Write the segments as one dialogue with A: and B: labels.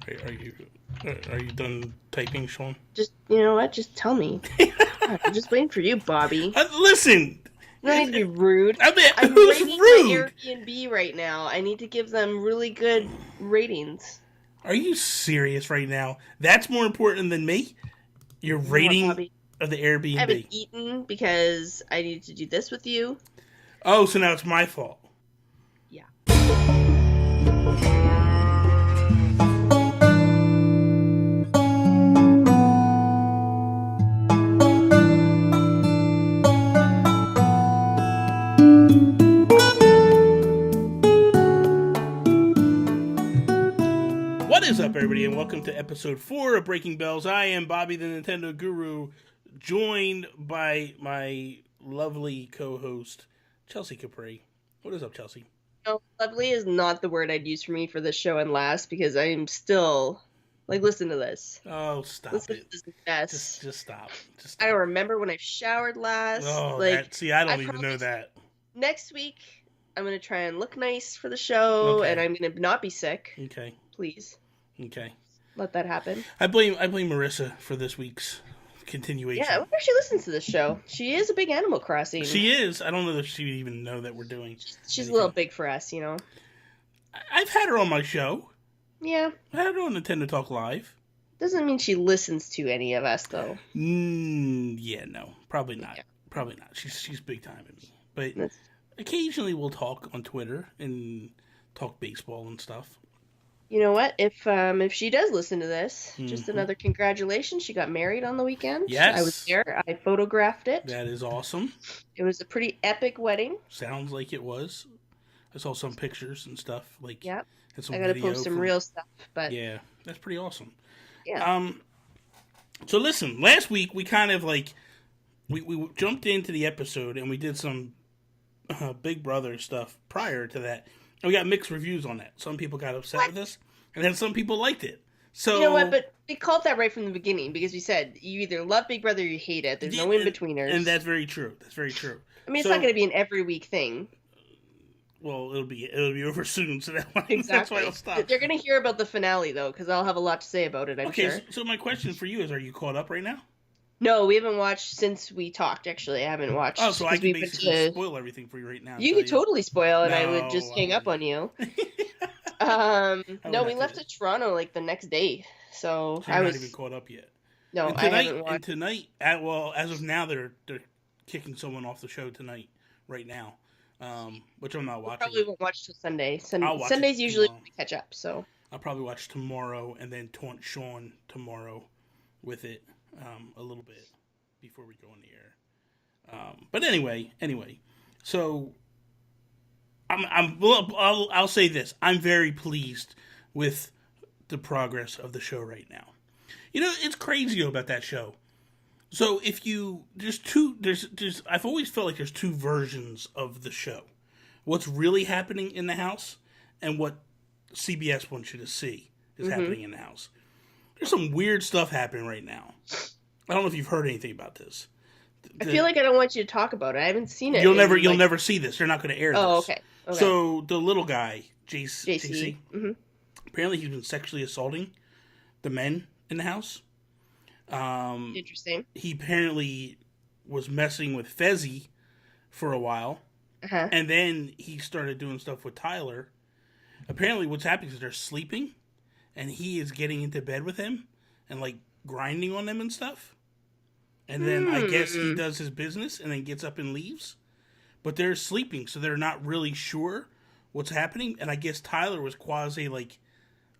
A: Are you done typing, Sean?
B: Just, you know what? Just tell me. I'm just waiting for you, Bobby.
A: Listen,
B: You don't need to be rude.
A: I mean,
B: I'm
A: who's
B: rating my
A: rude?
B: Airbnb right now. I need to give them really good ratings.
A: Are you serious right now? That's more important than me. Your
B: You know what,
A: rating
B: Bobby?
A: of the
B: I haven't
A: Airbnb.
B: eaten because I need to do this with you.
A: Oh, so now it's my fault.
B: Yeah.
A: What is up, everybody, and welcome to episode 4 of Breaking Bells. I am Bobby, the Nintendo Guru, joined by my lovely co-host, Chelsea Capri. What is up, Chelsea?
B: No, lovely is not the word I'd use for me for this show and last because I am still like, listen to this.
A: Oh, stop
B: Listen
A: it.
B: to this mess.
A: Just stop. Just
B: I
A: stop.
B: don't remember when I showered last.
A: Oh,
B: Like,
A: see, I don't
B: I
A: even know that.
B: next week I'm gonna try and look nice for the show,
A: Okay.
B: and I'm gonna not be sick.
A: Okay.
B: Please
A: Okay.
B: let that happen.
A: I blame Marissa for this week's continuation.
B: Yeah, I wonder if she listens to this show. She is a big Animal Crossing.
A: She is. I don't know if she would even know that we're doing.
B: She's a little big for us, you know.
A: I've had her on my show.
B: Yeah,
A: I had her on Nintendo Talk Live.
B: doesn't mean she listens to any of us though.
A: Yeah, no, probably not.
B: Yeah.
A: Probably not. She's big time at me. But
B: That's-
A: occasionally we'll talk on Twitter and talk baseball and stuff.
B: You know what? If she does listen to this, just another congratulations. She got married on the weekend.
A: Yes.
B: I was there. I photographed it.
A: That is awesome.
B: It was a pretty epic wedding.
A: Sounds like it was. I saw some pictures and stuff. Like,
B: Yeah.
A: and some
B: I gotta
A: video
B: post some
A: from-
B: real stuff, but
A: Yeah, that's pretty awesome.
B: yeah.
A: So listen, last week we kind of like we jumped into the episode and we did some Big Brother stuff prior to that. And we got mixed reviews on that. Some people got upset with us, and then some people liked it. So
B: You know what? But we called that right from the beginning because we said you either love Big Brother or you hate it. There's no in-betweeners.
A: And that's very true. That's very true.
B: I mean, it's not going to be an every week thing.
A: Well, it'll be over soon, so that's why
B: Exactly.
A: I'll stop.
B: They're going to hear about the finale though, because I'll have a lot to say about it. I'm
A: Okay,
B: sure.
A: so my question for you is: are you caught up right now?
B: No, we haven't watched since we talked. Actually, I haven't watched.
A: Oh, so I
B: 'cause
A: can
B: we went
A: basically spoil everything for you right now.
B: You could totally spoil, and I would just
A: No,
B: hang
A: I
B: up on you.
A: would
B: No, we
A: have
B: left
A: to-
B: to Toronto like the next day, so
A: So you're
B: I
A: not
B: was
A: even caught up yet.
B: no,
A: And
B: I
A: tonight,
B: haven't watched.
A: well, as of now, they're kicking someone off the show tonight, right now, which I'm not watching.
B: Probably won't watch till Sunday.
A: I'll watch
B: Sundays
A: it
B: usually
A: tomorrow.
B: we catch up. So
A: I'll probably watch tomorrow and then taunt Sean tomorrow with it a little bit before we go on the air. But anyway, so I'll say this: I'm very pleased with the progress of the show right now. You know, it's crazy about that show. So if you there's I've always felt like there's two versions of the show. What's really happening in the house and what CBS wants you to see is happening in the house. There's some weird stuff happening right now. I don't know if you've heard anything about this.
B: I feel like I don't want you to talk about it. I haven't seen it.
A: You'll never see this. They're not going to air this.
B: Oh, okay.
A: So the little guy, JC,
B: Mm-hmm.
A: apparently he's been sexually assaulting the men in the house.
B: Interesting.
A: He apparently was messing with Fezzi for a while, and then he started doing stuff with Tyler. Apparently, what's happening is they're sleeping, and he is getting into bed with him and like grinding on them and stuff. And then I guess he does his business and then gets up and leaves. But they're sleeping, so they're not really sure what's happening. And I guess Tyler was quasi like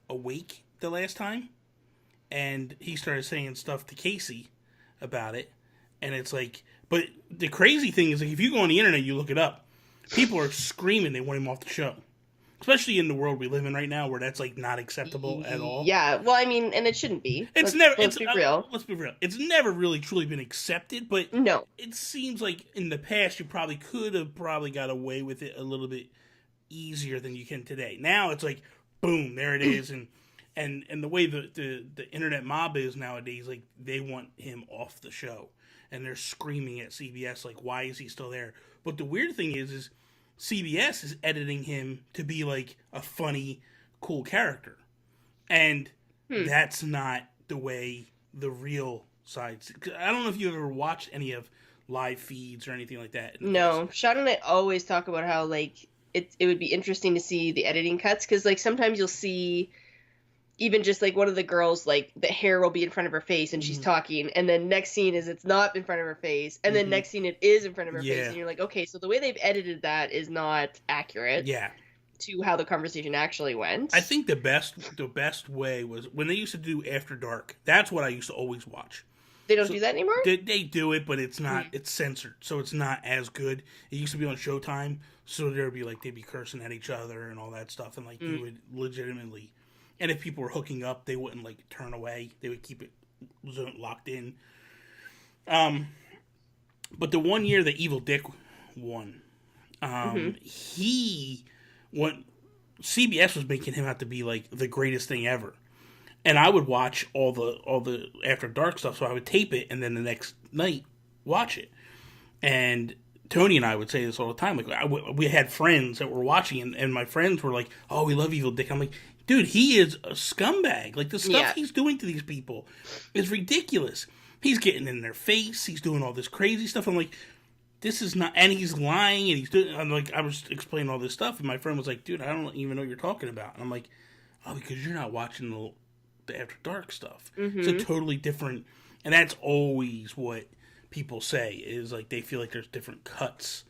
A: awake the last time. And he started saying stuff to Casey about it. And it's like, but the crazy thing is, like, if you go on the internet, you look it up, people are screaming they want him off the show. Especially in the world we live in right now, where that's like not acceptable at all.
B: Yeah, well, I mean, and it shouldn't be.
A: Let's be real. Let's be real. It's never really truly been accepted, but
B: no,
A: it seems like in the past you probably could have got away with it a little bit easier than you can today. Now it's like, boom, there it is, and the way the internet mob is nowadays, like they want him off the show, and they're screaming at CBS like, why is he still there? But the weird thing is CBS is editing him to be like a funny, cool character. And that's not the way the real sides. I don't know if you've ever watched any of live feeds or anything like that.
B: No, Sean and I always talk about how like it would be interesting to see the editing cuts, because like sometimes you'll see even just like one of the girls, like the hair will be in front of her face and she's talking, and then next scene is it's not in front of her face, and then next scene it is in front of her face, and you're like, okay, so the way they've edited that is not accurate.
A: Yeah.
B: To how the conversation actually went.
A: I think the best way was when they used to do After Dark. That's what I used to always watch.
B: They don't do that anymore?
A: They do it, but it's not. It's censored, so it's not as good. It used to be on Showtime, so there'd be like they'd be cursing at each other and all that stuff, and like you would legitimately. And if people were hooking up, they wouldn't like turn away. They would keep it locked in. But the one year that Evil Dick won, CBS was making him out to be like the greatest thing ever. And I would watch all the After Dark stuff, so I would tape it and then the next night watch it. And Tony and I would say this all the time. Like we had friends that were watching, and my friends were like, "Oh, we love Evil Dick." I'm like, "Dude, he is a scumbag. Like the stuff he's doing to these people is ridiculous. He's getting in their face. He's doing all this crazy stuff." I'm like, "This is not," and he's lying, and he's doing. I'm like, I was explaining all this stuff, and my friend was like, "Dude, I don't even know what you're talking about." And I'm like, "Oh, because you're not watching the After Dark stuff. It's a totally different," and that's always what people say is like they feel like there's different cuts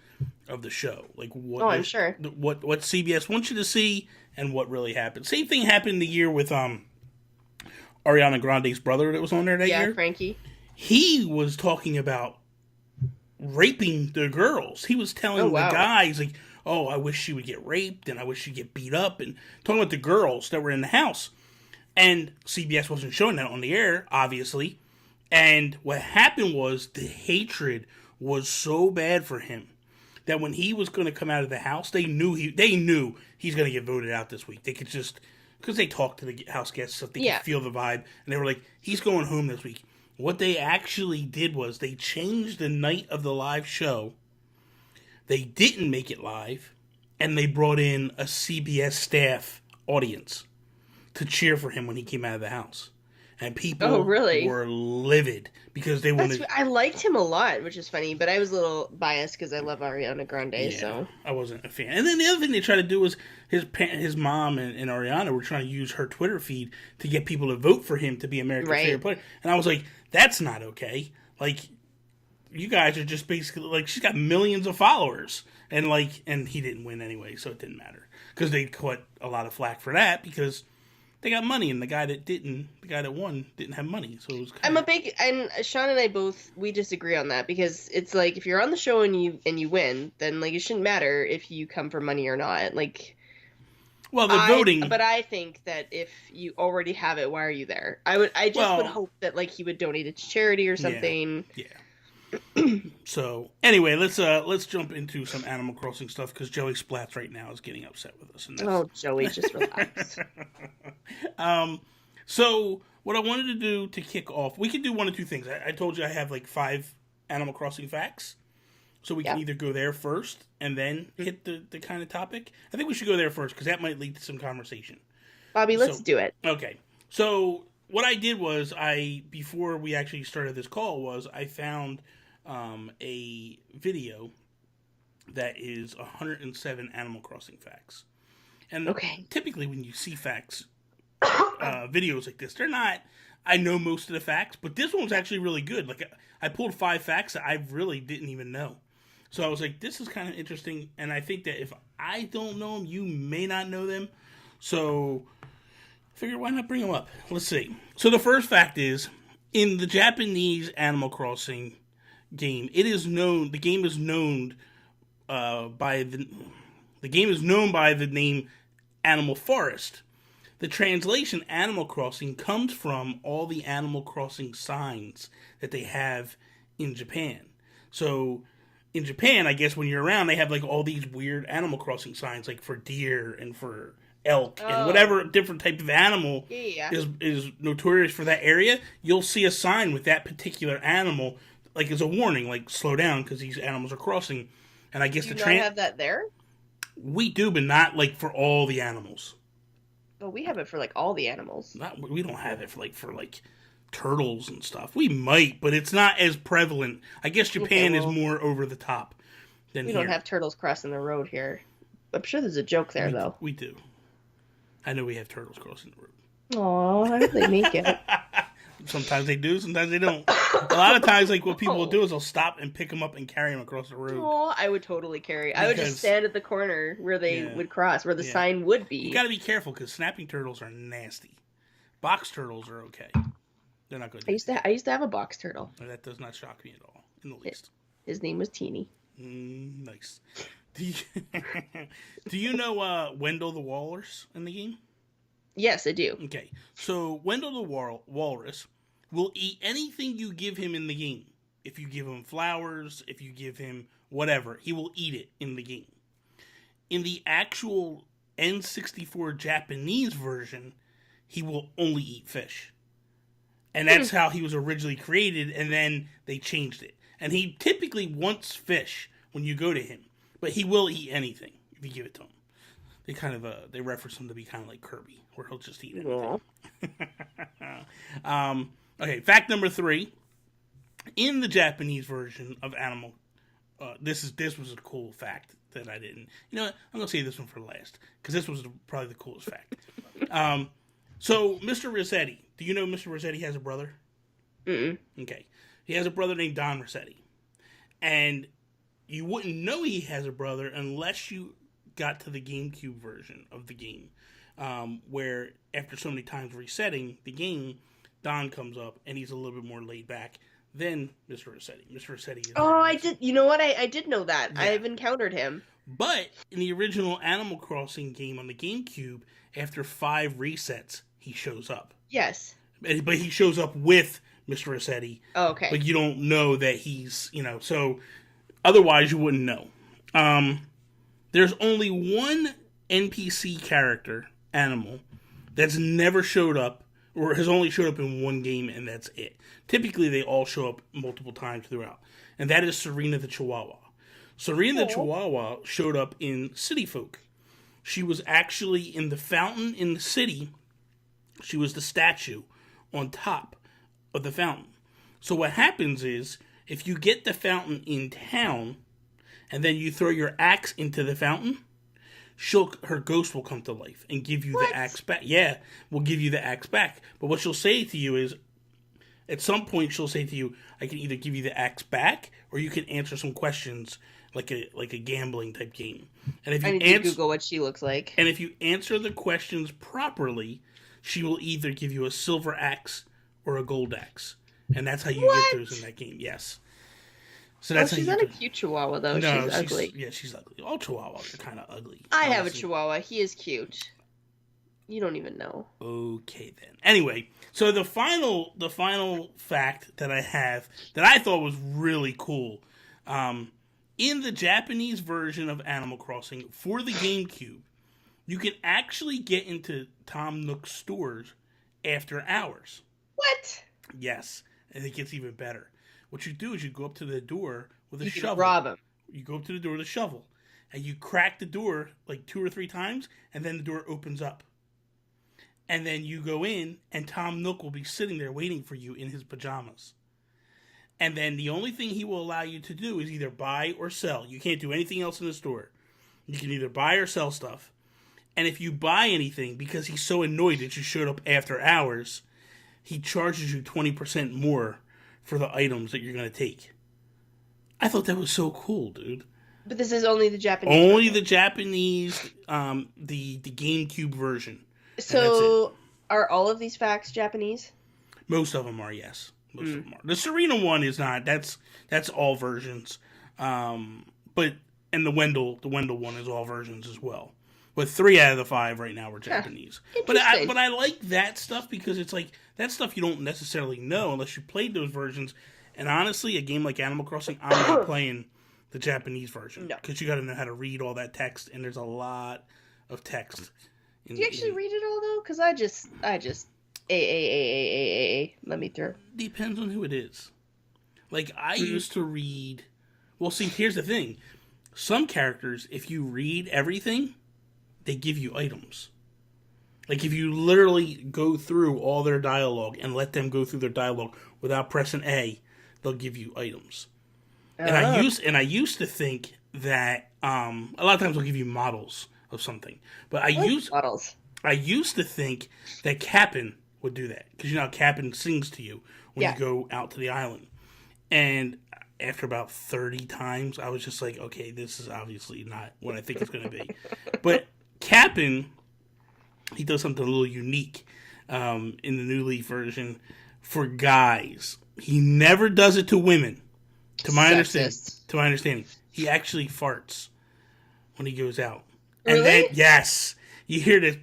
A: of the show, like what
B: I'm sure
A: what CBS wants you to see and what really happened. Same thing happened the year with Ariana Grande's brother that was on there that year.
B: Yeah, Frankie.
A: He was talking about raping the girls. He was telling the guys like, "Oh, I wish she would get raped and I wish she'd get beat up," and talking about the girls that were in the house. And CBS wasn't showing that on the air, obviously. And what happened was the hatred was so bad for him that when he was going to come out of the house, they knew he's going to get voted out this week. They could just, because they talked to the house guests, so they could feel the vibe, and they were like, "He's going home this week." What they actually did was they changed the night of the live show. They didn't make it live, and they brought in a CBS staff audience to cheer for him when he came out of the house. And people were livid because they wanted...
B: I liked him a lot, which is funny, but I was a little biased because I love Ariana Grande, so...
A: I wasn't a fan. And then the other thing they tried to do was his mom and Ariana were trying to use her Twitter feed to get people to vote for him to be America's favorite player. And I was like, that's not okay. Like, you guys are just basically... Like, she's got millions of followers. And he didn't win anyway, so it didn't matter. Because they caught a lot of flack for that, because... They got money, and the guy that won, didn't have money. So it was.
B: And Sean and I we disagree on that, because it's like if you're on the show and you win, then like it shouldn't matter if you come for money or not. Like,
A: well, the voting.
B: But I think that if you already have it, why are you there? I would hope that like he would donate it to charity or something.
A: Yeah. So anyway, let's jump into some Animal Crossing stuff, because Joey Splats right now is getting upset with us.
B: Oh, Joey, just relax.
A: So what I wanted to do to kick off, we could do one of two things. I told you I have like 5 Animal Crossing facts, so we can either go there first and then hit the kind of topic. I think we should go there first, because that might lead to some conversation.
B: Bobby, let's do it.
A: Okay, so what I did was before we actually started this call was I found a video that is 107 Animal Crossing facts. And typically when you see facts, videos like this, they're not, I know most of the facts, but this one was actually really good. Like I pulled 5 facts that I really didn't even know. So I was like, this is kind of interesting. And I think that if I don't know them, you may not know them. So I figured, why not bring them up? Let's see. So the first fact is, in the Japanese Animal Crossing game, the game is known by the name Animal Forest. The translation Animal Crossing comes from all the Animal Crossing signs that they have in Japan. So in Japan, I guess when you're around, they have like all these weird Animal Crossing signs, like for deer and for elk and whatever different type of animal is notorious for that area. You'll see a sign with that particular animal, like as a warning, like slow down because these animals are crossing. And I guess
B: do you not have that there?
A: We do, but not like for all the animals.
B: Well, we have it for like all the animals.
A: We don't have it for turtles and stuff. We might, but it's not as prevalent. I guess Japan is more over the top than
B: we
A: here.
B: We don't have turtles crossing the road here. I'm sure there's a joke there, though.
A: We do. I know we have turtles crossing the road.
B: Aw, how do they make it?
A: Sometimes they do, sometimes they don't. A lot of times, what people will do is they'll stop and pick them up and carry them across the road.
B: Oh, I would totally carry. I would just stand at the corner where they would cross, where the sign would be.
A: You got to be careful because snapping turtles are nasty. Box turtles are okay. They're not good.
B: I used to have a box turtle.
A: That does not shock me at all in the least.
B: His name was Teeny.
A: Nice. Do you know Wendall the Walrus in the game?
B: Yes, I do.
A: Okay, so Wendall the Walrus will eat anything you give him in the game. If you give him flowers, if you give him whatever, he will eat it in the game. In the actual N64 Japanese version, he will only eat fish. And that's how he was originally created, and then they changed it. And he typically wants fish when you go to him, but he will eat anything if you give it to him. They kind of they reference him to be kind of like Kirby, where he'll just eat anything. Yeah. Okay, fact number 3. In the Japanese version of Animal, this was a cool fact that I didn't. You know what? I'm gonna say this one for last because this was probably the coolest fact. So Mr. Resetti, do you know Mr. Resetti has a brother?
B: Mm-mm.
A: Okay, he has a brother named Don Resetti, and you wouldn't know he has a brother unless you got to the Gamecube version of the game, where after so many times resetting the game, Don comes up and he's a little bit more laid back than Mr. Resetti. Mr. Resetti is...
B: Oh, I did. You know what? I did know that. Yeah. I've encountered him.
A: But in the original Animal Crossing game on the Gamecube, after 5 resets, he shows up.
B: Yes.
A: But he shows up with Mr. Resetti.
B: Oh, okay.
A: But you don't know that he's, so otherwise you wouldn't know. There's only one NPC character, animal, that's never showed up, or has only showed up in one game, and that's it. Typically, they all show up multiple times throughout. And that is Serena the Chihuahua. Serena the Chihuahua showed up in City Folk. She was actually in the fountain in the city. She was the statue on top of the fountain. So what happens is, if you get the fountain in town, and then you throw your axe into the fountain, her ghost will come to life and give you the axe back. Yeah, will give you the axe back. But what she'll say to you is, at some point she'll say to you, I can either give you the axe back, or you can answer some questions like a gambling type game. And if you
B: I need to Google what she looks like.
A: And if you answer the questions properly, she will either give you a silver axe or a gold axe. And that's how you get those in that game. Yes. So that's
B: she's not a cute chihuahua, though. No, she's ugly.
A: Yeah, she's ugly. All chihuahuas are kind of ugly.
B: I have a chihuahua. He is cute. You don't even know.
A: Okay, then. Anyway, so the final fact that I have that I thought was really cool, in the Japanese version of Animal Crossing for the GameCube, you can actually get into Tom Nooks stores after hours.
B: What?
A: Yes, and it gets even better. What you do is you go up to the door with a shovel.
B: You rob him.
A: You go up to the door with a shovel, and you crack the door like 2 or 3 times, and then the door opens up. And then you go in, and Tom Nook will be sitting there waiting for you in his pajamas. And then the only thing he will allow you to do is either buy or sell. You can't do anything else in the store. You can either buy or sell stuff. And if you buy anything, because he's so annoyed that you showed up after hours, he charges you 20% more for the items that you're going to take. I thought that was so cool, dude.
B: But this is only the Japanese
A: version. The Japanese, the GameCube version.
B: So, are all of these facts Japanese?
A: Most of them are, yes. Most of them are. The Serena one is not. That's all versions. And the Wendell one is all versions as well. But 3 out of the 5 right now are Japanese. But I like that stuff because it's like that stuff you don't necessarily know unless you played those versions. And honestly, a game like Animal Crossing, I'm not playing the Japanese version because you got to know how to read all that text, and there's a lot of text.
B: Do you actually read it all though? Because I just let me through.
A: Depends on who it is. Like I used to read. Well, see, here's the thing. Some characters, if you read everything, they give you items. Like, if you literally go through all their dialogue and let them go through their dialogue without pressing A, they'll give you items. And I used to think that a lot of times they'll give you models of something, but I used to think that Cap'n would do that, because you know how Cap'n sings to you when you go out to the island. And after about 30 times, I was just like, okay, this is obviously not what I think it's going to be. But Cap'n, he does something a little unique in the New Leaf version for guys. He never does it to women. To my understanding, he actually farts when he goes out.
B: Really?
A: And then, yes, you hear this,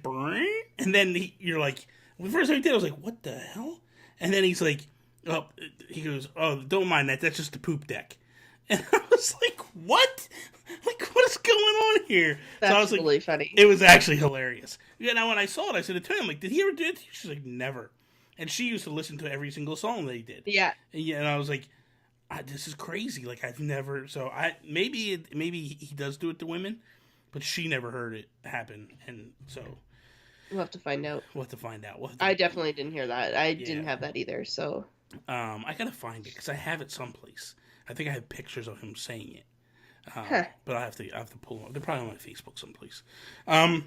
A: and then you're like, the first time he did, I was like, what the hell? And then he's like, oh, he goes, oh, don't mind that. That's just the poop deck. And I was like, what? Like, what is going on here?
B: That's
A: so I was
B: really
A: like,
B: funny.
A: It was actually hilarious. Yeah, now when I saw it, I said to Tony, I'm like, did he ever do it? She's like, never. And she used to listen to every single song that he did.
B: Yeah.
A: And I was like, this is crazy. Like, I've never. So maybe he does do it to women, but she never heard it happen, and so
B: we'll have to find out.
A: I
B: definitely didn't hear that. I didn't have that either. So
A: I gotta find it because I have it someplace. I think I have pictures of him saying it, but I have to pull them. They're probably on my Facebook someplace.
B: You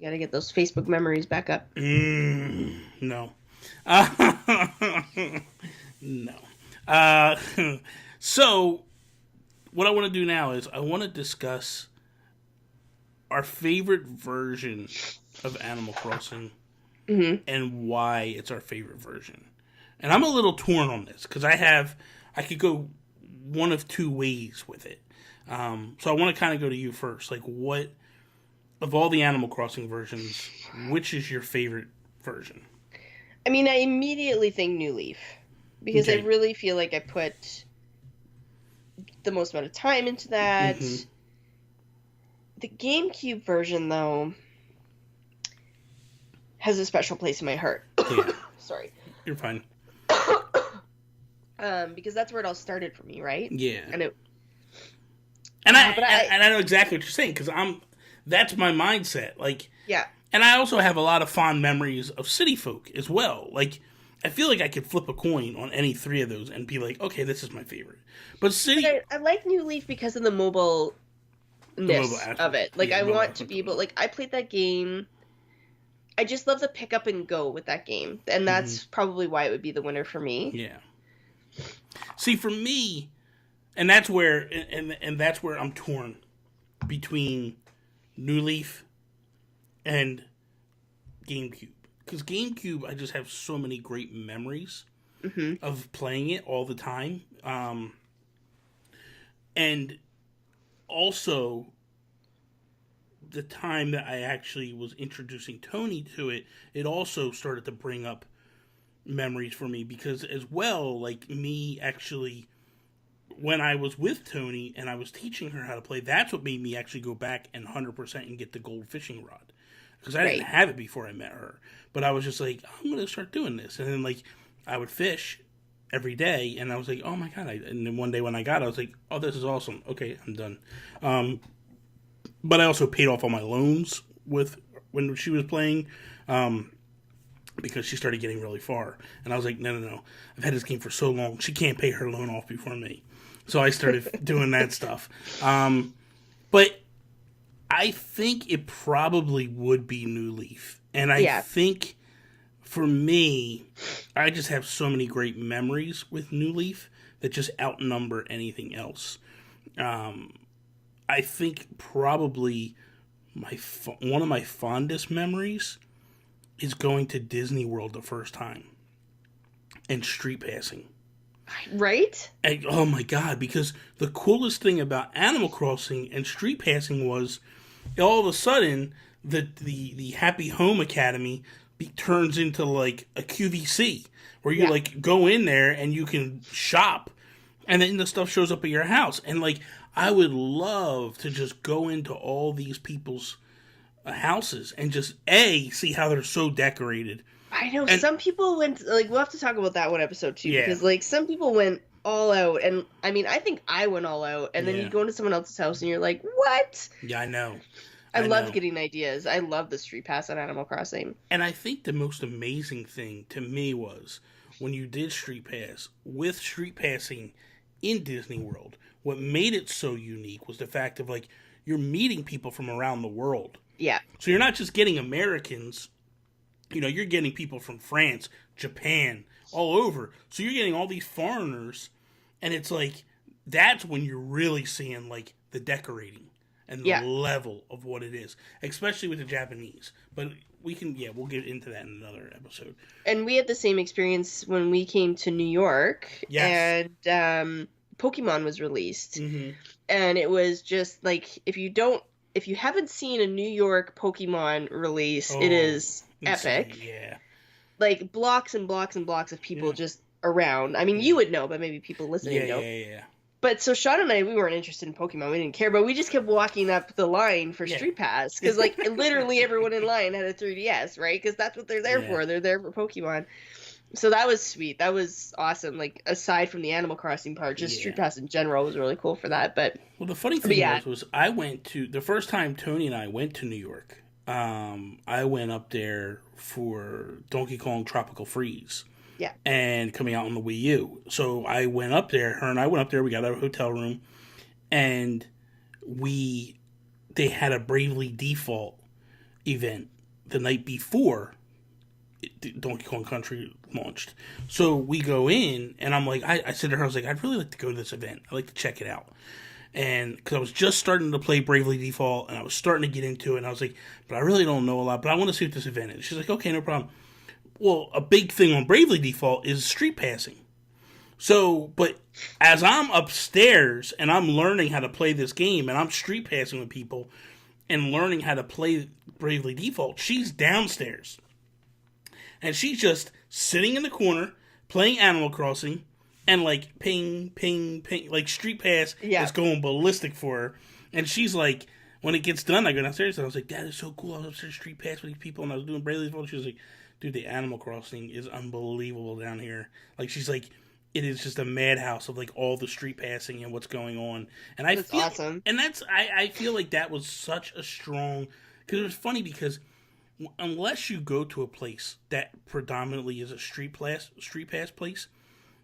B: gotta get those Facebook memories back up.
A: No. No. So, what I want to do now is I want to discuss our favorite version of Animal Crossing and why it's our favorite version. And I'm a little torn on this because I could go one of two ways with it. So I want to kind of go to you first. Like, what, of all the Animal Crossing versions, which is your favorite version?
B: I mean, I immediately think New Leaf. Because I really feel like I put the most amount of time into that. Mm-hmm. The GameCube version, though, has a special place in my heart.
A: Yeah.
B: Sorry.
A: You're fine.
B: Because that's where it all started for me, right?
A: Yeah.
B: And
A: I know exactly what you're saying, because that's my mindset. Like,
B: yeah.
A: And I also have a lot of fond memories of City Folk as well. Like, I feel like I could flip a coin on any three of those and be like, okay, this is my favorite. But
B: I like New Leaf because of the mobile of it. Like, I want to be able... Like, I played that game. I just love the pick up and go with that game. And that's probably why it would be the winner for me.
A: Yeah. See, for me... And that's where... And that's where I'm torn between New Leaf and GameCube. Because GameCube, I just have so many great memories of playing it all the time. And also, the time that I actually was introducing Tony to it, it also started to bring up memories for me. Because as well, like me actually, when I was with Tony and I was teaching her how to play, that's what made me actually go back and 100% and get the gold fishing rod. Because I didn't have it before I met her. But I was just like, I'm going to start doing this. And then, like, I would fish every day. And I was like, oh, my God. And then one day when I got it, I was like, oh, this is awesome. Okay, I'm done. But I also paid off all my loans when she was playing. Because she started getting really far. And I was like, no. I've had this game for so long. She can't pay her loan off before me. So I started doing that stuff. But I think it probably would be New Leaf. And I think, for me, I just have so many great memories with New Leaf that just outnumber anything else. I think probably one of my fondest memories is going to Disney World the first time and street passing.
B: Right?
A: And, oh my God, because the coolest thing about Animal Crossing and street passing was all of a sudden the Happy Home Academy turns into like a QVC where you like go in there and you can shop and then the stuff shows up at your house. And like, I would love to just go into all these people's houses and just see how they're so decorated.
B: I know, and some people went, like, we'll have to talk about that one episode too, because like some people went all out, and I mean, I think I went all out, and then you go into someone else's house and you're like, what?
A: Yeah, I know.
B: I love getting ideas. I love the Street Pass on Animal Crossing.
A: And I think the most amazing thing to me was when you did Street Pass, with Street Passing in Disney World, what made it so unique was the fact of, like, you're meeting people from around the world.
B: Yeah.
A: So you're not just getting Americans, you know, you're getting people from France, Japan, all over. So you're getting all these foreigners, and it's like, that's when you're really seeing, like, the decorating and the level of what it is, especially with the Japanese. But we'll get into that in another episode.
B: And we had the same experience when we came to New York.
A: Yes.
B: And Pokemon was released.
A: Mm-hmm.
B: And it was just like, if you haven't seen a New York Pokemon release, it is epic.
A: Yeah.
B: Like, blocks and blocks and blocks of people just around. I mean, you would know, but maybe people listening don't.
A: Yeah.
B: But so Sean and I, we weren't interested in Pokemon. We didn't care, but we just kept walking up the line for Street Pass. Because, like, literally everyone in line had a 3DS, right? Because that's what they're there for. They're there for Pokemon. So that was sweet. That was awesome. Like, aside from the Animal Crossing part, just Street Pass in general was really cool for that. But
A: well, the funny thing was I went to, the first time Tony and I went to New York, I went up there for Donkey Kong Tropical Freeze.
B: Yeah.
A: And coming out on the Wii U. So I went up there, her and I went up there, we got our hotel room, and they had a Bravely Default event the night before Donkey Kong Country launched. So we go in, and I'm like, I said to her, I was like, I'd really like to go to this event. I'd like to check it out. And because I was just starting to play Bravely Default, and I was starting to get into it, and I was like, but I really don't know a lot, but I want to see what this event is. She's like, okay, no problem. Well, a big thing on Bravely Default is street passing. So, but as I'm upstairs and I'm learning how to play this game and I'm street passing with people and learning how to play Bravely Default, she's downstairs. And she's just sitting in the corner playing Animal Crossing and, like, ping, ping, ping, like, street pass is going ballistic for her. And she's like, when it gets done, I go downstairs and I was like, that is so cool. I was upstairs street pass with these people and I was doing Bravely Default. She was like, dude, the Animal Crossing is unbelievable down here. Like, she's like, it is just a madhouse of, like, all the street passing and what's going on. And that's
B: awesome.
A: And I feel like that was such a strong, because it was funny because unless you go to a place that predominantly is a street pass place,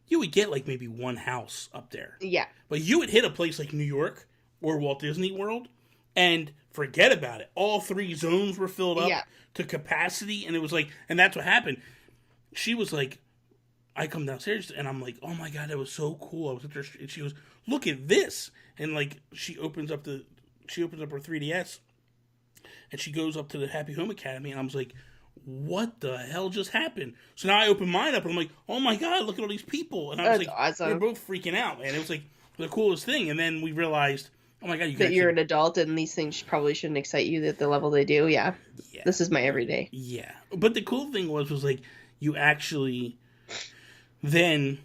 A: you would get, like, maybe one house up there.
B: Yeah.
A: But you would hit a place like New York or Walt Disney World and forget about it. All 3 zones were filled up to capacity, and it was like, and that's what happened. She was like, I come downstairs, and I'm like, oh my god, that was so cool. I was up there, and she goes, look at this, and, like, she opens up her 3DS, and she goes up to the Happy Home Academy, and I was like, what the hell just happened? So now I open mine up, and I'm like, oh my god, look at all these people, and I was like,
B: awesome.
A: We were both freaking out, man. It was like the coolest thing, and then we realized, oh my god,
B: you're an adult and these things probably shouldn't excite you at the level they do. Yeah. This is my everyday.
A: Yeah. But the cool thing was like, you actually, then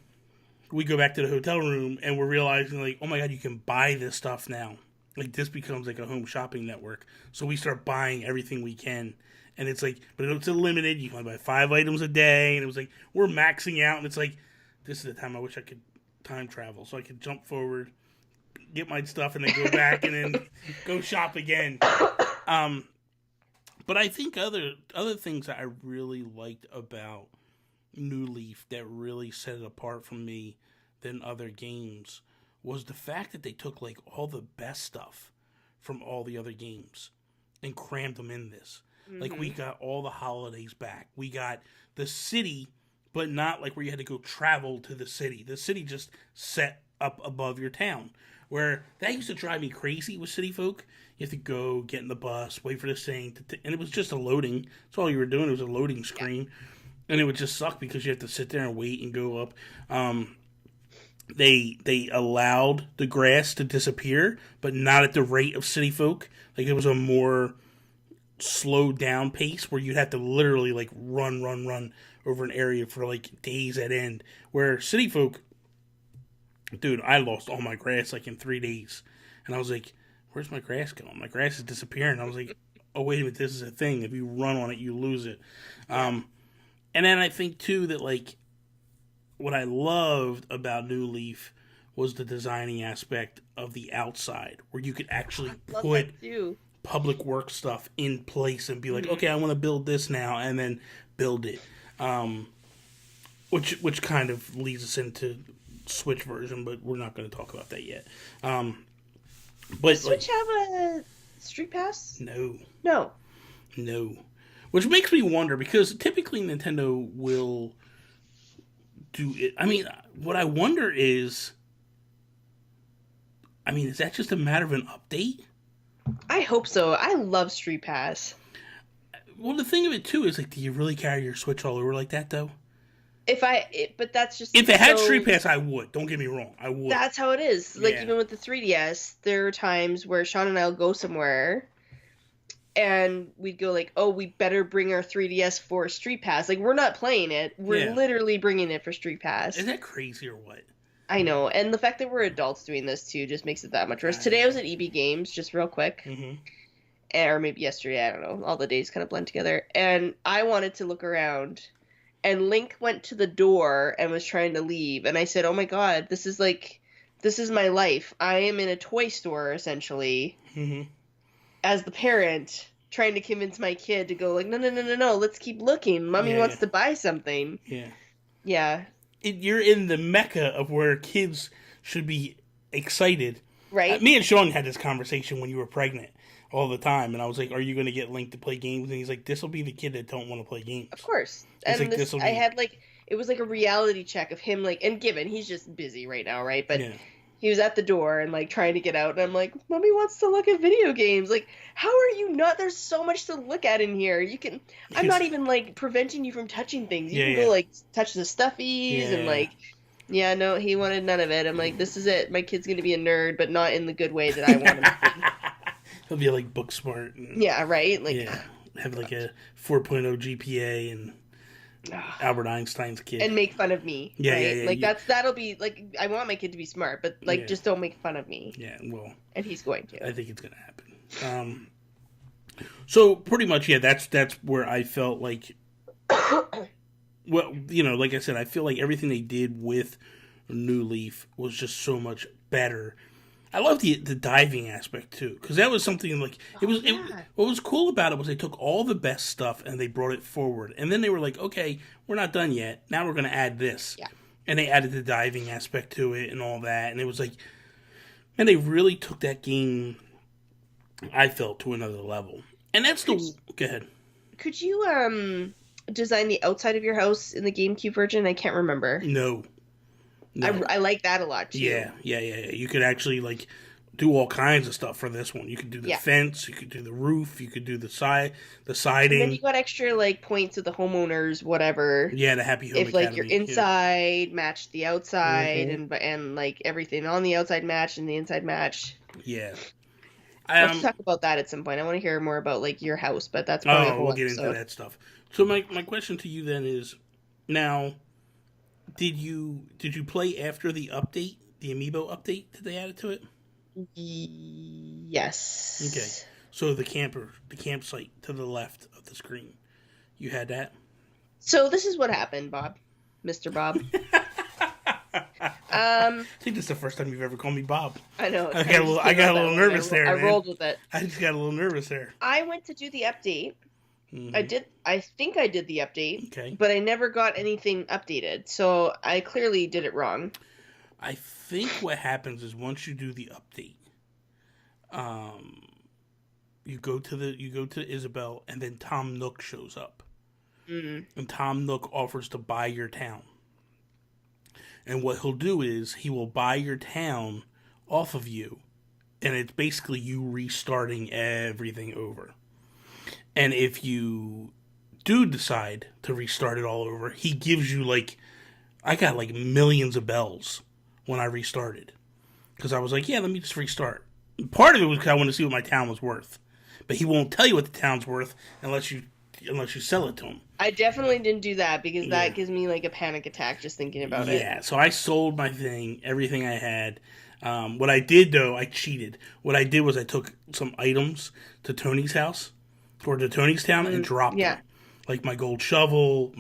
A: we go back to the hotel room and we're realizing, like, oh my god, you can buy this stuff now. Like, this becomes like a home shopping network. So we start buying everything we can. And it's like, but it's limited. You can only buy 5 items a day. And it was like, we're maxing out. And it's like, this is the time I wish I could time travel. So I could jump forward, get my stuff, and then go back and then go shop again. But I think other things that I really liked about New Leaf that really set it apart from me than other games was the fact that they took, like, all the best stuff from all the other games and crammed them in this. Mm-hmm. Like, we got all the holidays back. We got the city, but not like where you had to go travel to the city. The city just set up above your town. Where that used to drive me crazy with City Folk. You have to go, get in the bus, wait for this thing, and it was just a loading. That's all you were doing. It was a loading screen. And it would just suck because you have to sit there and wait and go up. They allowed the grass to disappear, but not at the rate of City Folk. Like, it was a more slowed down pace where you'd have to literally, like, run over an area for, like, days at end. Where City Folk, dude, I lost all my grass, like, in 3 days. And I was like, where's my grass going? My grass is disappearing. I was like, oh, wait a minute, this is a thing. If you run on it, you lose it. And then I think, too, that, like, what I loved about New Leaf was the designing aspect of the outside, where you could actually public work stuff in place and be like, okay, I want to build this now, and then build it. Which kind of leads us into Switch version, but we're not going to talk about that yet. But
B: does Switch have a Street Pass?
A: No. Which makes me wonder, because typically Nintendo will do it. I mean, what I wonder is, is that just a matter of an update?
B: I hope so. I love Street Pass.
A: Well, the thing of it too is, like, do you really carry your Switch all over like that though?
B: But that's just...
A: If it had Street Pass, I would. Don't get me wrong. I would.
B: That's how it is. Like, even with the 3DS, there are times where Sean and I will go somewhere, and we'd go like, oh, we better bring our 3DS for Street Pass. Like, we're not playing it. We're literally bringing it for Street Pass.
A: Is that crazy or what?
B: I know. And the fact that we're adults doing this, too, just makes it that much worse. Today I was at EB Games, just real quick. Mm-hmm. Or maybe yesterday, I don't know. All the days kind of blend together. And I wanted to look around, and Link went to the door and was trying to leave. And I said, oh my god, this is my life. I am in a toy store, essentially. Mm-hmm. As the parent, trying to convince my kid to go like, no, let's keep looking. Mommy wants to buy something. Yeah.
A: You're in the mecca of where kids should be excited.
B: Right.
A: Me and Sean had this conversation when you were pregnant all the time, and I was like, are you going to get Link to play games? And he's like, this will be the kid that don't want to play games.
B: Of course. And like, I had like, it was like a reality check of him, like, and given, he's just busy right now, right? But he was at the door and like trying to get out, and I'm like, Mommy wants to look at video games. Like, how are you not? There's so much to look at in here. I'm not even like preventing you from touching things. You can go like touch the stuffies and like, no, he wanted none of it. I'm like, this is it. My kid's gonna be a nerd, but not in the good way that I want him to be.
A: He'll be like book smart. And,
B: right. Like,
A: have like a 4.0 GPA and Albert Einstein's kid,
B: and make fun of me. That'll be like, I want my kid to be smart, but like just don't make fun of me.
A: Yeah, well,
B: and he's going to.
A: I think it's gonna happen. So pretty much, that's where I felt like, well, like I said, I feel like everything they did with New Leaf was just so much better. I love the diving aspect too, because that was something like what was cool about it was they took all the best stuff and they brought it forward, and then they were like, okay, we're not done yet. Now we're going to add this, and they added the diving aspect to it and all that, and it was like, and they really took that game, I felt, to another level. And that's go ahead. Could
B: you design the outside of your house in the GameCube version? I can't remember.
A: No.
B: I like that a lot too.
A: Yeah. You could actually like do all kinds of stuff for this one. You could do the fence, you could do the roof, you could do the siding. And
B: then you got extra like points of the homeowners, whatever.
A: Yeah, the Happy Home
B: If
A: Academy.
B: Like your inside matched the outside, and like everything on the outside matched and the inside matched.
A: Yeah.
B: Let's talk about that at some point. I want to hear more about like your house, but that's probably a whole
A: we'll get into that stuff. So my question to you then is, now, did you play after the update, the Amiibo update that they added to it?
B: Yes.
A: Okay. So the campsite to the left of the screen, you had that?
B: So this is what happened, Bob. Mr. Bob.
A: I think this is the first time you've ever called me Bob.
B: I know.
A: I got a little nervous there.
B: I rolled with it.
A: I just got a little nervous there.
B: I went to do the update. Mm-hmm. I think I did the update.
A: Okay.
B: But I never got anything updated, so I clearly did it wrong.
A: I think what happens is once you do the update, you go to Isabel, and then Tom Nook shows up. Mm-hmm. And Tom Nook offers to buy your town. And what he'll do is he will buy your town off of you, and it's basically you restarting everything over. And if you do decide to restart it all over, he gives you I got millions of bells when I restarted. Because I was like, let me just restart. Part of it was because I wanted to see what my town was worth. But he won't tell you what the town's worth unless you sell it to him.
B: I definitely didn't do that because that gives me a panic attack just thinking about it.
A: Yeah, so I sold my thing, everything I had. What I did, though, I cheated. What I did was I took some items to Tony's house, or to Tony's town, and dropped them. Like my gold shovel,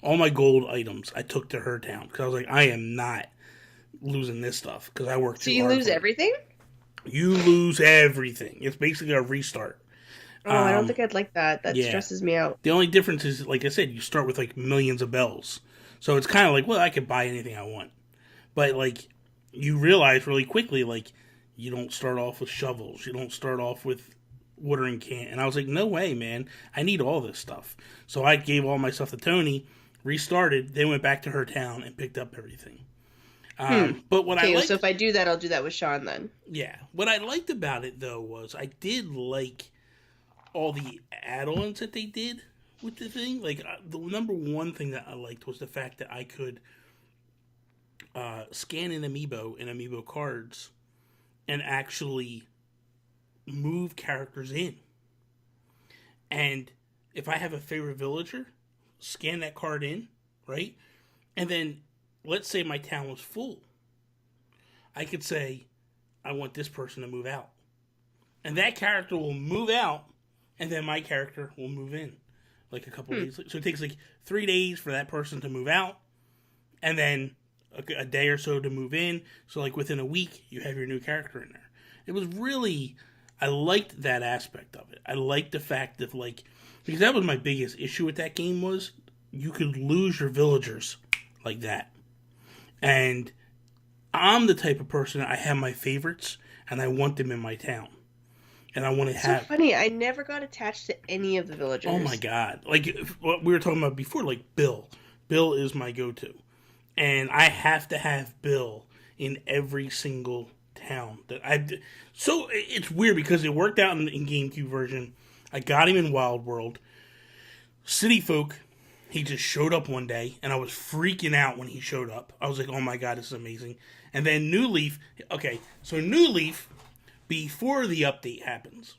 A: all my gold items I took to her town. Because I was like, I am not losing this stuff because I worked too hard.
B: So you lose everything?
A: You lose everything. It's basically a restart.
B: Oh, I don't think I'd like that. That stresses me out.
A: The only difference is, like I said, you start with like millions of bells. So it's kind of like, well, I could buy anything I want. But like, you realize really quickly, like, you don't start off with shovels. You don't start off with watering can. And I was like, no way, man. I need all this stuff. So I gave all my stuff to Tony, restarted, then went back to her town and picked up everything. But what I liked,
B: so if I do that, I'll do that with Sean then.
A: Yeah. What I liked about it, though, was I did like all the add-ons that they did with the thing. Like, the number one thing that I liked was the fact that I could scan an amiibo and amiibo cards and actually move characters in. And if I have a favorite villager, scan that card in, right? And then, let's say my town was full. I could say, I want this person to move out. And that character will move out, and then my character will move in. Like a couple days. So it takes like 3 days for that person to move out, and then a day or so to move in. So like within a week, you have your new character in there. It was really, I liked that aspect of it. I liked the fact that, like, because that was my biggest issue with that game was you could lose your villagers like that. And I'm the type of person, I have my favorites, and I want them in my town. And I want to have...
B: So funny, I never got attached to any of the villagers.
A: Oh my god. Like, what we were talking about before, like Bill. Bill is my go-to. And I have to have Bill in every single town that I... So, it's weird because it worked out in Gamecube version. I got him in Wild World. City Folk, he just showed up one day, and I was freaking out when he showed up. I was like, oh my god, this is amazing. And then New Leaf... Okay, so New Leaf... Before the update happens,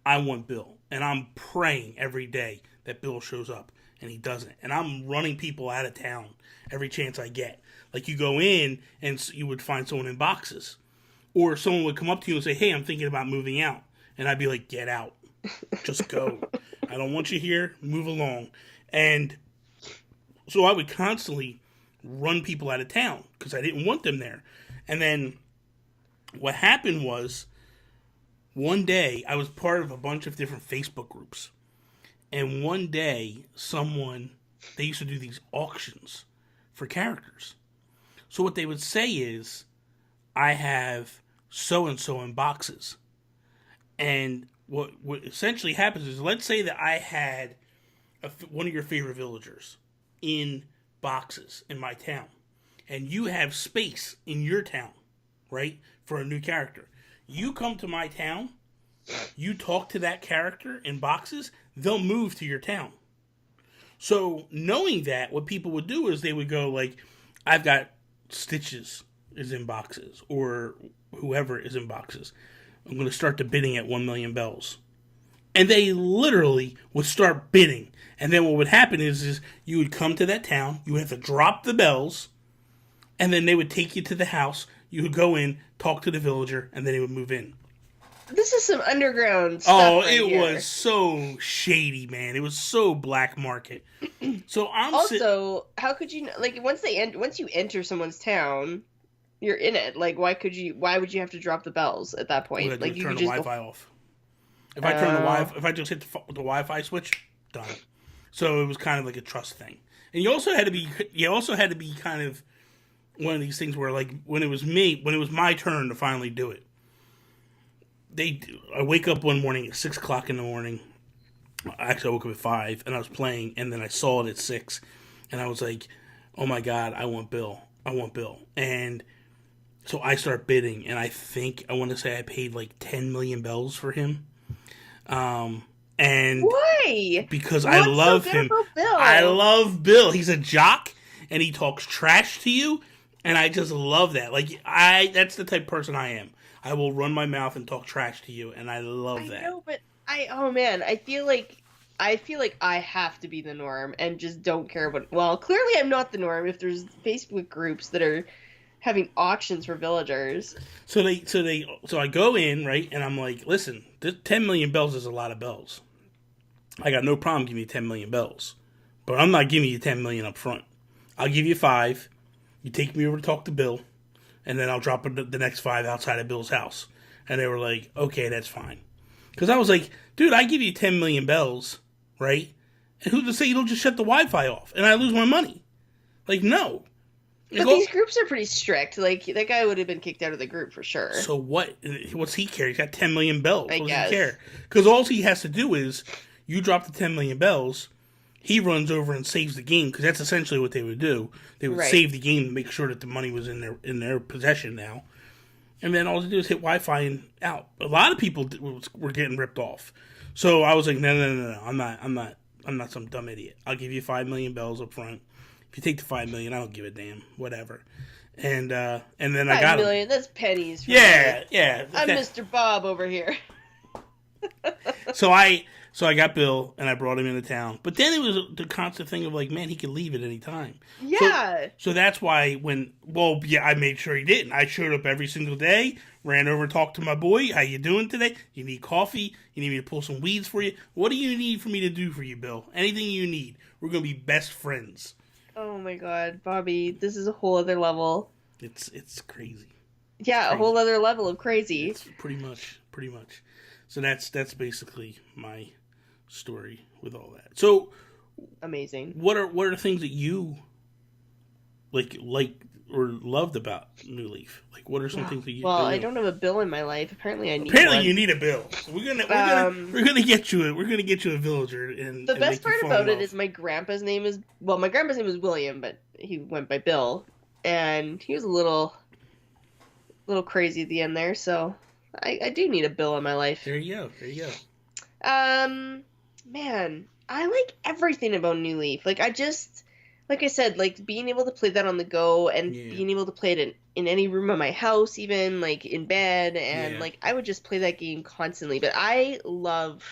A: I want Bill. And I'm praying every day that Bill shows up. And he doesn't. And I'm running people out of town every chance I get. Like, you go in and you would find someone in boxes. Or someone would come up to you and say, hey, I'm thinking about moving out. And I'd be like, get out. Just go. I don't want you here. Move along. And so I would constantly run people out of town because I didn't want them there. And then... what happened was, one day, I was part of a bunch of different Facebook groups. And one day, they used to do these auctions for characters. So what they would say is, I have so-and-so in boxes. And what essentially happens is, let's say that I had one of your favorite villagers in boxes in my town. And you have space in your town, right? For a new character. You come to my town, you talk to that character in boxes, they'll move to your town. So, knowing that, what people would do is they would go like, I've got Stitches is in boxes, or whoever is in boxes. I'm going to start the bidding at 1 million bells. And they literally would start bidding. And then what would happen is you would come to that town, you would have to drop the bells, and then they would take you to the house. You would go in, talk to the villager, and then they would move in.
B: This is some underground stuff.
A: Oh, it was so shady, man. It was so black market. So I'm
B: also, how could you like once you enter someone's town, you're in it. Like, why would you have to drop the bells at that point?
A: Well,
B: like, you
A: turn
B: could
A: the
B: just
A: Wi-Fi off. If I just hit the Wi-Fi switch, done. So it was kind of like a trust thing, and you also had to be kind of one of these things where, like, when it was my turn to finally do it, I wake up one morning at 6 o'clock in the morning. Actually, I woke up at 5, and I was playing, and then I saw it at 6, and I was like, oh my god, I want Bill. And so I start bidding, and I want to say I paid like 10 million bells for him. And
B: why?
A: Because I love him.
B: Bill?
A: I love Bill. He's a jock, and he talks trash to you. And I just love that. Like, that's the type of person I am. I will run my mouth and talk trash to you, and I love that.
B: I know, but I feel like I have to be the norm and just don't care about. Well, clearly I'm not the norm if there's Facebook groups that are having auctions for villagers. So
A: I go in, right, and I'm like, listen, 10 million bells is a lot of bells. I got no problem giving you 10 million bells, but I'm not giving you 10 million up front. I'll give you 5. You take me over to talk to Bill, and then I'll drop the next 5 outside of Bill's house. And they were like, okay, that's fine. Because I was like, dude, I give you 10 million bells, right? And who's to say you don't just shut the Wi-Fi off and I lose my money? Like, no.
B: But these groups are pretty strict. Like, that guy would have been kicked out of the group for sure.
A: So what? What's he care? He's got 10 million bells. What does he care? Because all he has to do is, you drop the 10 million bells, he runs over and saves the game, because that's essentially what they would do. They would save the game to make sure that the money was in their possession now. And then all they do is hit Wi-Fi and out. A lot of people were getting ripped off. So I was like, no. I'm not some dumb idiot. I'll give you 5 million bells up front. If you take the 5 million, I don't give a damn. Whatever. And then I got 5
B: million. That's pennies.
A: Yeah.
B: I'm Mr. Bob over here.
A: So I got Bill and I brought him into town. But then it was the constant thing of like, man, he could leave at any time.
B: Yeah.
A: So that's why I made sure he didn't. I showed up every single day, ran over and talked to my boy. How you doing today? You need coffee? You need me to pull some weeds for you? What do you need for me to do for you, Bill? Anything you need. We're going to be best friends.
B: Oh my God, Bobby, this is a whole other level.
A: It's crazy.
B: Yeah,
A: crazy.
B: A whole other level of crazy.
A: It's pretty much. So that's basically my story with all that. So
B: amazing.
A: What are the things that you like or loved about New Leaf? Like, what are some things that you?
B: Well, I don't have a bill in my life. Apparently, I need.
A: You need a bill. So we're gonna get you a villager. And
B: the best part about it is my grandpa's name is William, but he went by Bill, and he was a little crazy at the end there. So I do need a bill in my life.
A: There you go.
B: Man, I like everything about New Leaf. Like I said, like being able to play that on the go and being able to play it in any room of my house, even like in bed, and like I would just play that game constantly. But I love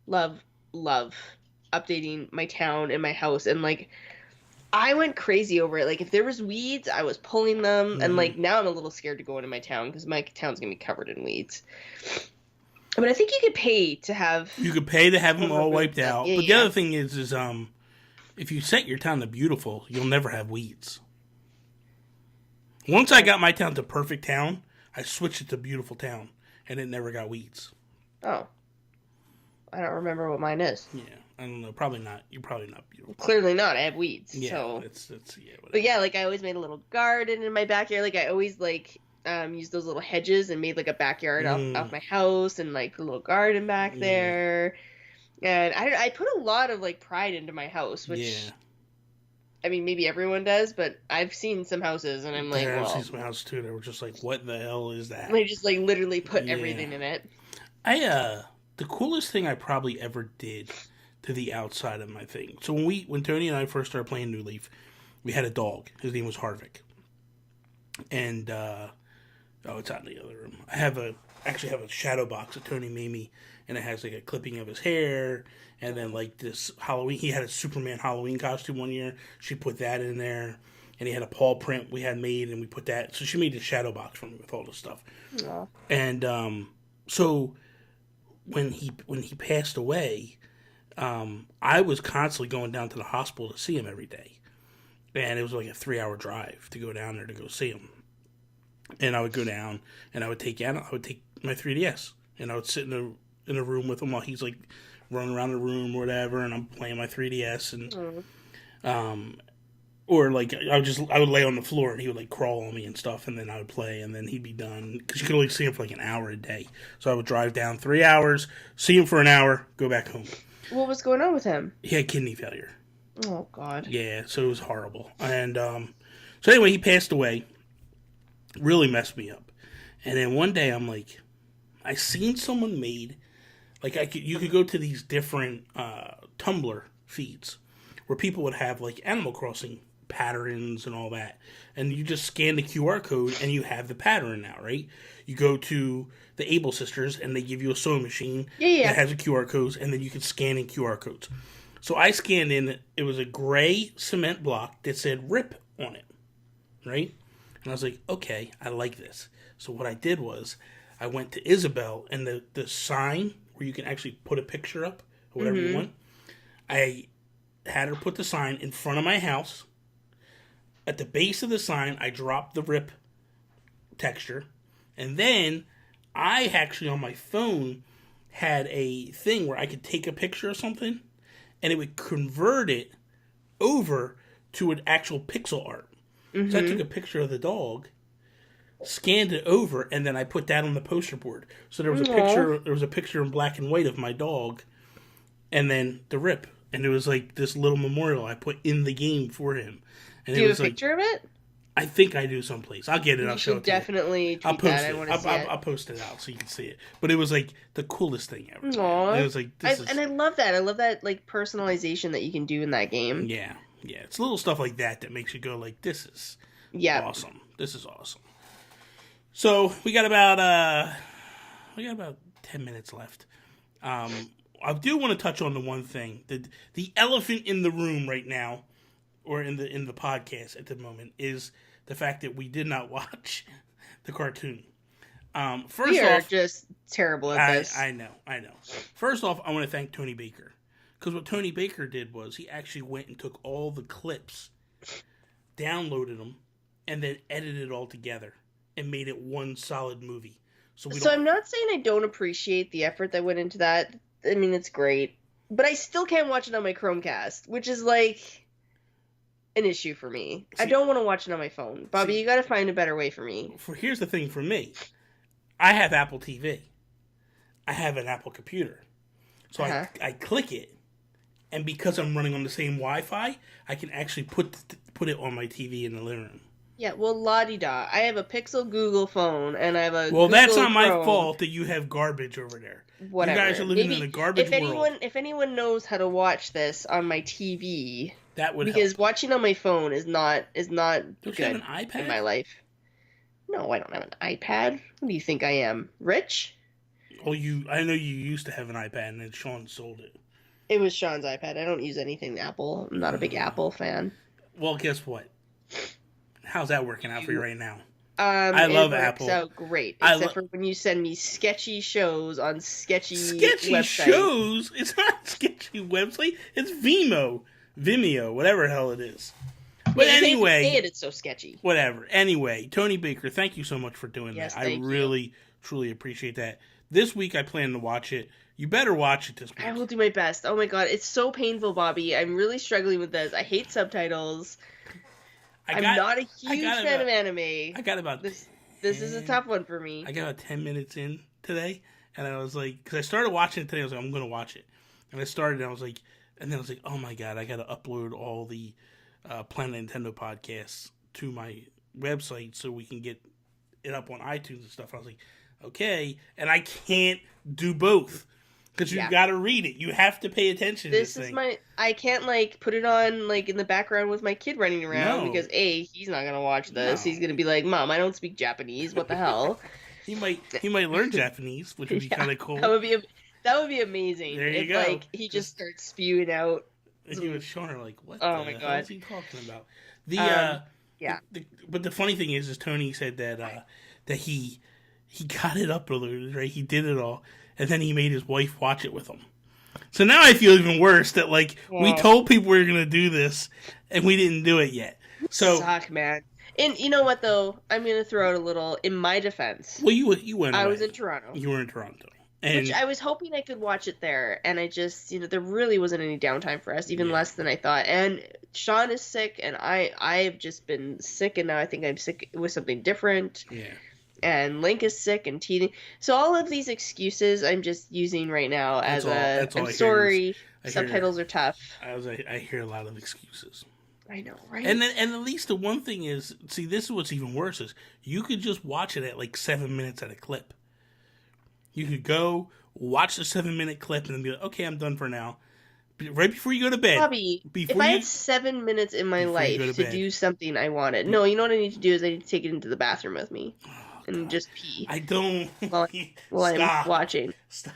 B: updating my town and my house, and like I went crazy over it. Like if there was weeds, I was pulling them, and like now I'm a little scared to go into my town because my town's gonna be covered in weeds. But I think you could pay to have
A: them all wiped out. But the other thing is if you set your town to beautiful, you'll never have weeds. Once I got my town to perfect town, I switched it to beautiful town, and it never got weeds.
B: Oh. I don't remember what mine is.
A: Yeah, I don't know. Probably not. You're probably not beautiful.
B: Clearly not. I have weeds.
A: Yeah,
B: so.
A: Whatever.
B: But yeah, like I always made a little garden in my backyard. Like I always used those little hedges and made like a backyard off my house and like a little garden back there. And I put a lot of like pride into my house, which I mean maybe everyone does, but I've seen some houses and I'm like,
A: I've seen some houses too that were just like, what the hell is that?
B: They just like literally put everything in it.
A: The coolest thing I probably ever did to the outside of my thing. So when Tony and I first started playing New Leaf, we had a dog. His name was Harvick. And it's out in the other room. I actually have a shadow box that Tony made me, and it has like a clipping of his hair, and then like this Halloween. He had a Superman Halloween costume one year. She put that in there, and he had a paw print we had made, and we put that. So she made the shadow box for me with all this stuff. Aww. And so when he passed away, I was constantly going down to the hospital to see him every day, and it was like a 3-hour drive to go down there to go see him. And I would go down, and I would take my 3DS, and I would sit in a room with him while he's like running around the room or whatever, and I'm playing my 3DS, and or like I would lay on the floor, and he would like crawl on me and stuff, and then I would play, and then he'd be done because you could only see him for like an hour a day. So I would drive down 3 hours, see him for an hour, go back home.
B: What was going on with him?
A: He had kidney failure.
B: Oh God.
A: Yeah, so it was horrible, and so anyway, he passed away. Really messed me up. And then one day I'm like, I seen someone made, like you could go to these different Tumblr feeds where people would have like Animal Crossing patterns and all that. And you just scan the QR code and you have the pattern now, right? You go to the Able Sisters and they give you a sewing machine that has a QR codes, and then you can scan in QR codes. So I scanned in, it was a gray cement block that said RIP on it, right? And I was like, okay, I like this. So what I did was I went to Isabel, and the sign where you can actually put a picture up or whatever you want, I had her put the sign in front of my house. At the base of the sign, I dropped the RIP texture. And then I actually on my phone had a thing where I could take a picture of something and it would convert it over to an actual pixel art. Mm-hmm. So I took a picture of the dog, scanned it over, and then I put that on the poster board. So there was a picture. There was a picture in black and white of my dog, and then the rip, and it was like this little memorial I put in the game for him. And
B: do you have a picture of it?
A: I think I do someplace. I'll get it. I'll show it to you.
B: Definitely tweet that. I want to see it.
A: I'll post it out so you can see it. But it was like the coolest thing ever.
B: Aww.
A: It was like
B: and I love that. I love that like personalization that you can do in that game.
A: Yeah. It's little stuff like that makes you go like, this is awesome. This is awesome. So we got about 10 minutes left. I do want to touch on the one thing, the elephant in the room right now, or in the podcast at the moment, is the fact that we did not watch the cartoon. We are
B: just terrible at this.
A: I know. First off, I want to thank Tony Baker. Because what Tony Baker did was he actually went and took all the clips, downloaded them, and then edited it all together and made it one solid movie. So
B: I'm not saying I don't appreciate the effort that went into that. I mean, it's great. But I still can't watch it on my Chromecast, which is like an issue for me. I don't want to watch it on my phone. Bobby, you got to find a better way for me.
A: Here's the thing for me. I have Apple TV. I have an Apple computer. So I click it. And because I'm running on the same Wi-Fi, I can actually put it on my TV in the living room.
B: Yeah, well, la-di-da. I have a Pixel Google phone, and I have a
A: Well,
B: Google
A: that's not my
B: Chrome.
A: Fault that you have garbage over there.
B: Whatever.
A: You guys are living in a garbage world.
B: If anyone knows how to watch this on my TV,
A: that would
B: because
A: help.
B: Watching on my phone is not
A: Don't
B: good
A: you have an iPad?
B: in my life. No, I don't have an iPad. What do you think I am? Rich?
A: Oh, I know you used to have an iPad, and then Sean sold it.
B: It was Sean's iPad. I don't use anything Apple. I'm not a big Apple fan.
A: Well, guess what? How's that working out for you right now? I love Apple.
B: It works out great. Except for when you send me sketchy shows on sketchy websites.
A: Shows? It's not a sketchy website. It's Vimeo, whatever the hell it is. But anyway,
B: it's so sketchy.
A: Whatever. Anyway, Tony Baker, thank you so much for doing that. I really, truly appreciate that. This week I plan to watch it. You better watch it this week.
B: I will do my best. Oh my god, it's so painful, Bobby. I'm really struggling with this. I hate subtitles. I'm not a huge fan of anime.
A: I got about
B: this is a tough one for me.
A: I got about 10 minutes in today, and I was like, because I started watching it today, I was like, I'm going to watch it. And I started, and I was like, oh my god, I got to upload all the Planet Nintendo podcasts to my website so we can get it up on iTunes and stuff. I was like, okay, and I can't do both. Because you've got to read it. You have to pay attention to this thing.
B: I can't, put it on, in the background with my kid running around. No. Because, A, he's not going to watch this. No. He's going to be like, Mom, I don't speak Japanese. What the hell?
A: He might learn Japanese, which would be kind of cool.
B: That would be amazing.
A: There you go.
B: He just starts spewing out.
A: And he was showing her, what
B: the
A: hell is he talking about? But the funny thing is Tony said that he got it uploaded, right? He did it all. And then he made his wife watch it with him. So now I feel even worse that, we told people we were going to do this, and we didn't do it yet. So
B: suck, man. And you know what, though? I'm going to throw out a little, in my defense.
A: Well, you went away.
B: I was in Toronto.
A: You were in Toronto.
B: Which I was hoping I could watch it there, and I just, there really wasn't any downtime for us, even less than I thought. And Sean is sick, and I've just been sick, and now I think I'm sick with something different.
A: Yeah.
B: And Link is sick and teething. So all of these excuses I'm just using right now as I'm sorry, subtitles are tough.
A: I hear a lot of excuses.
B: I know, right?
A: And at least the one thing is, see, this is what's even worse is you could just watch it at 7 minutes at a clip. You could go watch the 7-minute clip and then be like, okay, I'm done for now. Right before you go to bed.
B: Bobby, if I had 7 minutes in my life to do something I wanted. No, you know what I need to do is I need to take it into the bathroom with me. And just pee.
A: I don't.
B: While I'm watching.
A: Stop.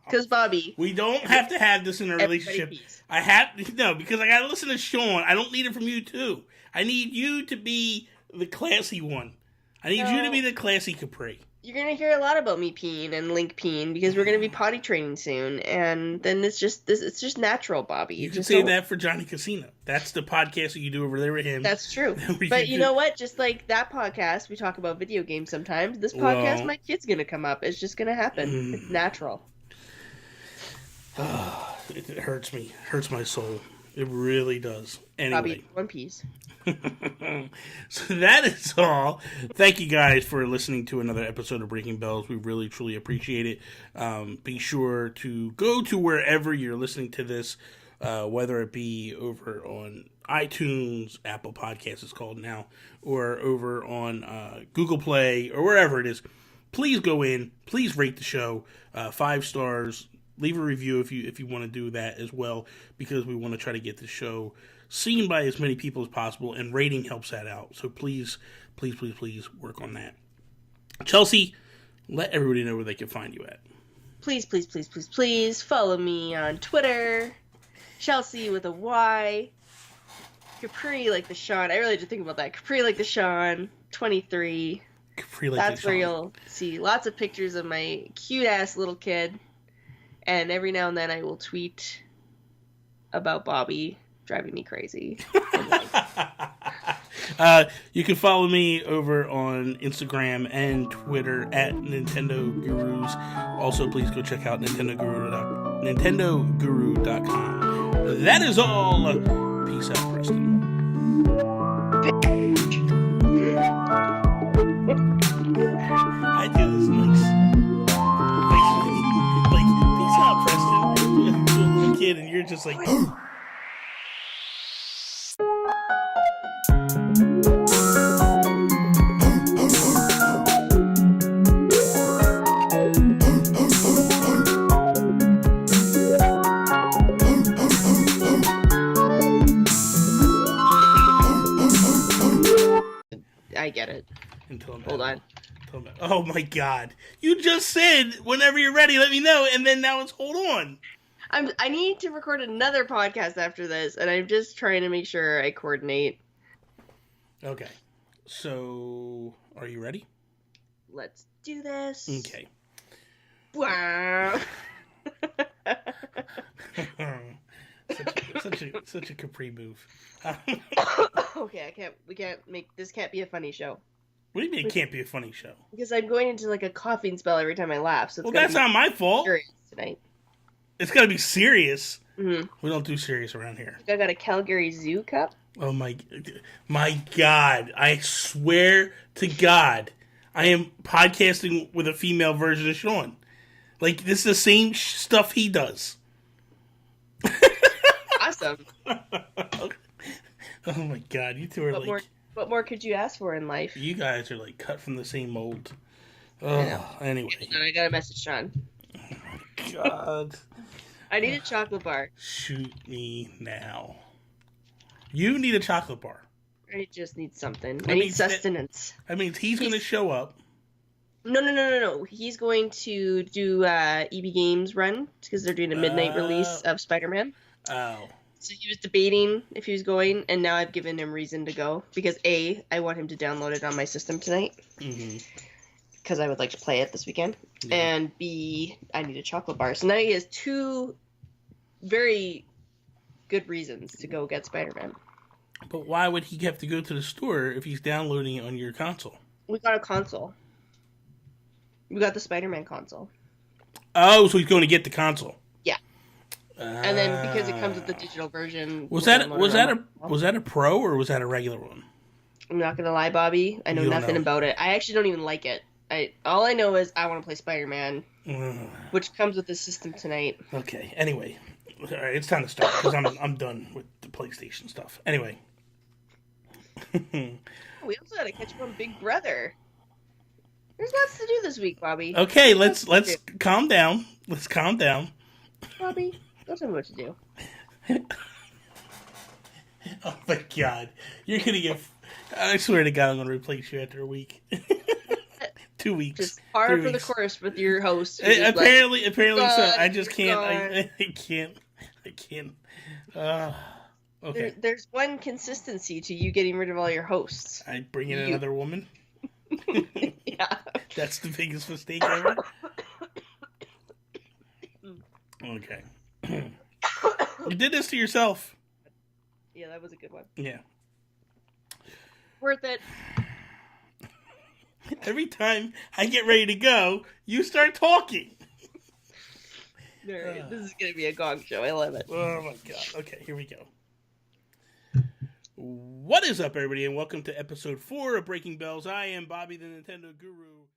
B: Because Bobby,
A: we don't have to have this in a relationship. Pees. Because I gotta listen to Sean. I don't need it from you too. I need you to be the classy one. I need you to be the classy Capri.
B: you're going to hear a lot about me peeing and Link peeing because we're going to be potty training soon. And then it's just natural, Bobby.
A: You can say that for Johnny Casino. That's the podcast that you do over there with him.
B: That's true. But you know what? Just like that podcast, we talk about video games sometimes. This podcast, my kid's going to come up. It's just going to happen. It's natural.
A: It hurts me. Hurts my soul. It really does. Anyway.
B: Bobby, One Piece.
A: So that is all. Thank you guys for listening to another episode of Breaking Bells. We really, truly appreciate it. Be sure to go to wherever you're listening to this, whether it be over on iTunes, Apple Podcasts is called now, or over on Google Play, or wherever it is. Please go in. Please rate the show 5 stars. Leave a review if you want to do that as well, because we want to try to get the show seen by as many people as possible, and rating helps that out. So please, please, please, please work on that. Chelsea, let everybody know where they can find you at.
B: Please, please, please, please, please follow me on Twitter, Chelsea with a Y, Capri like the Sean. I really had to think about that. Capri like the Sean, 23.
A: Capri like
B: That's
A: the
B: where
A: Sean.
B: you'll see lots of pictures of my cute ass little kid. And every now and then I will tweet about Bobby driving me crazy.
A: You can follow me over on Instagram and Twitter at Nintendo Gurus. Also, please go check out NintendoGuru.com. That is all. Peace out, Preston. I do this nice. Peace out, Preston. You're a little kid, and you're just like.
B: I get it. Hold on.
A: Oh my God! You just said whenever you're ready, let me know, and then now it's hold on.
B: I need to record another podcast after this, and I'm just trying to make sure I coordinate.
A: Okay, so are you ready?
B: Let's do this.
A: Okay.
B: Wow.
A: such a Capri move.
B: Okay, this can't be a funny show.
A: What do you mean it can't be a funny show?
B: Because I'm going into like a coughing spell every time I laugh. So
A: that's not my fault.
B: Serious tonight.
A: It's gotta be serious.
B: Mm-hmm.
A: We don't do serious around here.
B: I got a Calgary Zoo cup.
A: Oh my God! I swear to God, I am podcasting with a female version of Sean. Like, this is the same stuff he does.
B: Awesome.
A: Oh my God, you two are
B: what more could you ask for in life?
A: You guys are like cut from the same mold. Oh, anyway.
B: And I got a message, Sean.
A: Oh my God.
B: I need a chocolate bar.
A: Shoot me now. You need a chocolate bar.
B: I just need something. I need sustenance.
A: He's going to show up.
B: No. He's going to do EB Games run because they're doing a midnight release of Spider-Man.
A: Oh.
B: So he was debating if he was going, and now I've given him reason to go because A, I want him to download it on my system tonight because I would like to play it this weekend, and B, I need a chocolate bar. So now he has 2 very good reasons to go get Spider-Man.
A: But why would he have to go to the store if he's downloading it on your console?
B: We got a console. We got the Spider-Man console.
A: Oh, so he's going to get the console.
B: Yeah. And then because it comes with the digital version,
A: was that a pro or was that a regular one?
B: I'm not gonna lie, Bobby. I know nothing about it. I actually don't even like it. All I know is I want to play Spider-Man, which comes with the system tonight.
A: Okay. Anyway, all right, it's time to start because I'm done with the PlayStation stuff. Anyway.
B: We also got to catch up on Big Brother. There's lots to do this week, Bobby.
A: Okay, let's calm down. Let's calm down.
B: Bobby, don't tell me what to do.
A: Oh my God, you're gonna get. I swear to God, I'm gonna replace you after a week. 2 weeks.
B: Just par for the course with your host.
A: Apparently so. I just can't. I can't. Okay.
B: There's one consistency to you getting rid of all your hosts.
A: I bring in another woman.
B: Yeah.
A: That's the biggest mistake ever? Okay. You did this to yourself.
B: Yeah, that was a good one.
A: Yeah.
B: Worth it.
A: Every time I get ready to go, you start talking.
B: All right, this is going to be a gong show. I love it.
A: Oh my god. Okay, here we go. What is up, everybody, and welcome to episode 4 of Breaking Bells. I am Bobby, the Nintendo Guru.